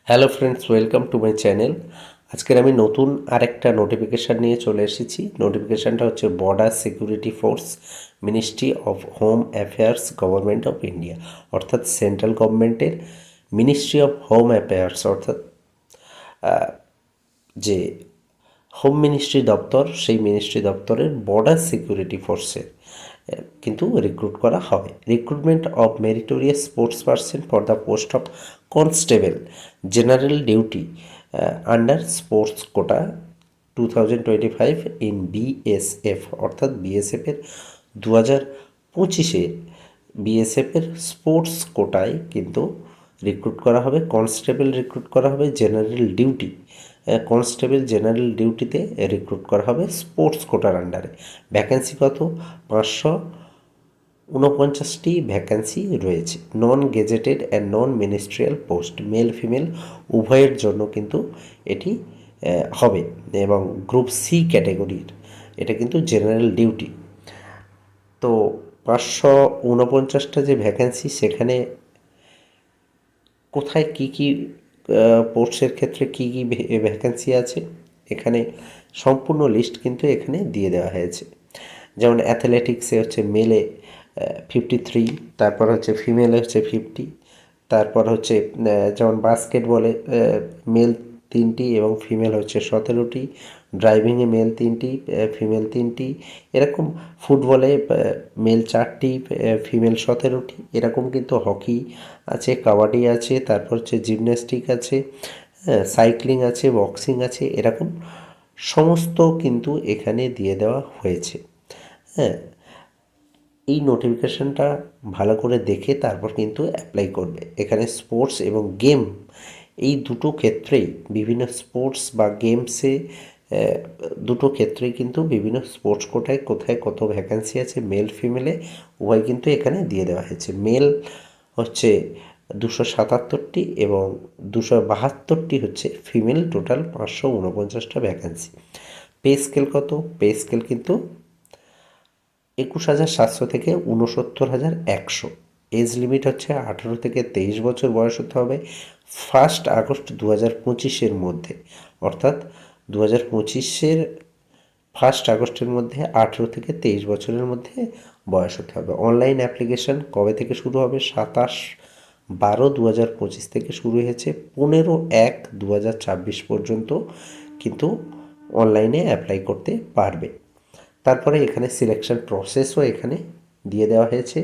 Hello friends, welcome to my channel. আজকের আমি নতুন আরেকটা নোটিফিকেশান নিয়ে চলে এসেছি। নোটিফিকেশানটা হচ্ছে border security force, ministry of home affairs, government of India, অর্থাৎ সেন্ট্রাল গভর্নমেন্টের মিনিস্ট্রি অফ হোম অ্যাফেয়ার্স, অর্থাৎ যে হোম মিনিস্ট্রি দপ্তর, সেই মিনিস্ট্রি দপ্তরের বর্ডার সিকিউরিটি ফোর্সের কিন্তু রিক্রুট করা হবে। Recruitment of meritorious sports person for the post of constable general duty under sports quota 2025 in BSF, অর্থাৎ বিএসএফের 2025-এ বিএসএফের স্পোর্টস কোটায় কিন্তু রিক্রুট করা হবে। কনস্টেবল রিক্রুট করা হবে জেনারেল ডিউটি, কনস্টেবল জেনারেল ডিউটিতে রিক্রুট করা হবে স্পোর্টস কোটার আন্ডারে। ভ্যাকেন্সি কত? 549টি ভ্যাকেন্সি রয়েছে। নন gazetted and non ministerial post, male female উভয়ের জন্য কিন্তু এটি হবে, এবং গ্রুপ সি ক্যাটাগরির এটা কিন্তু জেনারেল ডিউটি। তো 549টা যে ভ্যাকেন্সি, সেখানে কোথায় কি কি পোস্টের ক্ষেত্রে কি কি ভ্যাকেন্সি আছে, এখানে সম্পূর্ণ লিস্ট কিন্তু এখানে দিয়ে দেওয়া হয়েছে। যেমন অ্যাথলেটিক্সে হচ্ছে মেলে 53, তারপর হচ্ছে ফিমেলে হচ্ছে 50, তারপর হচ্ছে যেমন বাস্কেটবলে মেল 3টি এবং ফিমেল হচ্ছে 17টি, ড্রাইভিংয়ে মেল 3টি, ফিমেল 3টি, এরকম ফুটবলে মেল 4টি, ফিমেল 17টি, এরকম কিন্তু হকি আছে, কাবাডি আছে, তারপর হচ্ছে জিমন্যাস্টিক আছে, সাইক্লিং আছে, বক্সিং আছে, এরকম সমস্ত কিন্তু এখানে দিয়ে দেওয়া হয়েছে। হ্যাঁ, এই নোটিফিকেশানটা ভালো করে দেখে তারপর কিন্তু অ্যাপ্লাই করবে। এখানে স্পোর্টস এবং গেম এই দুটো ক্ষেত্রেই, বিভিন্ন স্পোর্টস বা গেমসে দুটো ক্ষেত্রেই কিন্তু বিভিন্ন স্পোর্টস কোটায় কোথায় কত ভ্যাকেন্সি আছে মেল ফিমেলে উভয় কিন্তু এখানে দিয়ে দেওয়া হয়েছে। মেল হচ্ছে 277টি এবং 272টি হচ্ছে ফিমেল, টোটাল 549টা ভ্যাকেন্সি। পে স্কেল কত? পে স্কেল কিন্তু 21,700 থেকে 69,100। এজ লিমিট হচ্ছে 18 থেকে 23 বছর বয়স হতে হবে 1 আগস্ট 2025-এর মধ্যে, অর্থাৎ 2025-এর 1 আগস্টের মধ্যে 18 থেকে 23 বছরের মধ্যে বয়স হতে হবে। অনলাইন অ্যাপ্লিকেশান কবে থেকে শুরু হবে? 27/12/2025 থেকে শুরু হয়েছে, 15/1/2026 পর্যন্ত কিন্তু অনলাইনে অ্যাপ্লাই করতে পারবে। তারপরে এখানে সিলেকশন প্রসেসও এখানে দিয়ে দেওয়া হয়েছে।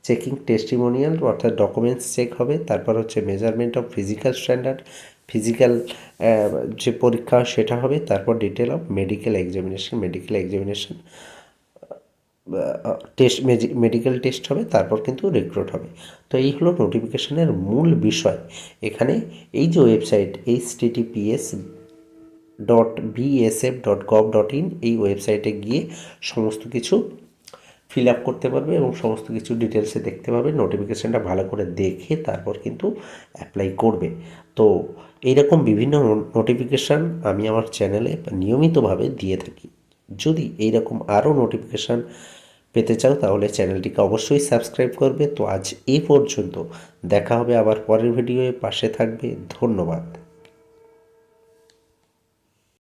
চেকিং টেস্টিমোনিয়াল, অর্থাৎ ডকুমেন্টস চেক হবে। তারপর হচ্ছে measurement of physical standard, physical যে পরীক্ষা সেটা হবে। তারপর detail of medical examination test, medical test হবে, তারপর কিন্তু রিক্রুট হবে। তো এই হলো নোটিফিকেশনের মূল বিষয়। এখানে এই যে ওয়েবসাইট https://bsf.gov.in, এই ওয়েবসাইটে গিয়ে সমস্ত কিছু ফিল আপ করতে পারবে এবং সমস্ত কিছু ডিটেলসে দেখতে পাবে। নোটিফিকেশানটা ভালো করে দেখে তারপর কিন্তু অ্যাপ্লাই করবে। তো এইরকম বিভিন্ন নোটিফিকেশান আমি আমার চ্যানেলে নিয়মিতভাবে দিয়ে থাকি। যদি এইরকম আরও নোটিফিকেশান পেতে চাও তাহলে চ্যানেলটিকে অবশ্যই সাবস্ক্রাইব করবে। তো আজ এই পর্যন্ত, দেখা হবে আবার পরের ভিডিওয়ে। পাশে থাকবে। ধন্যবাদ।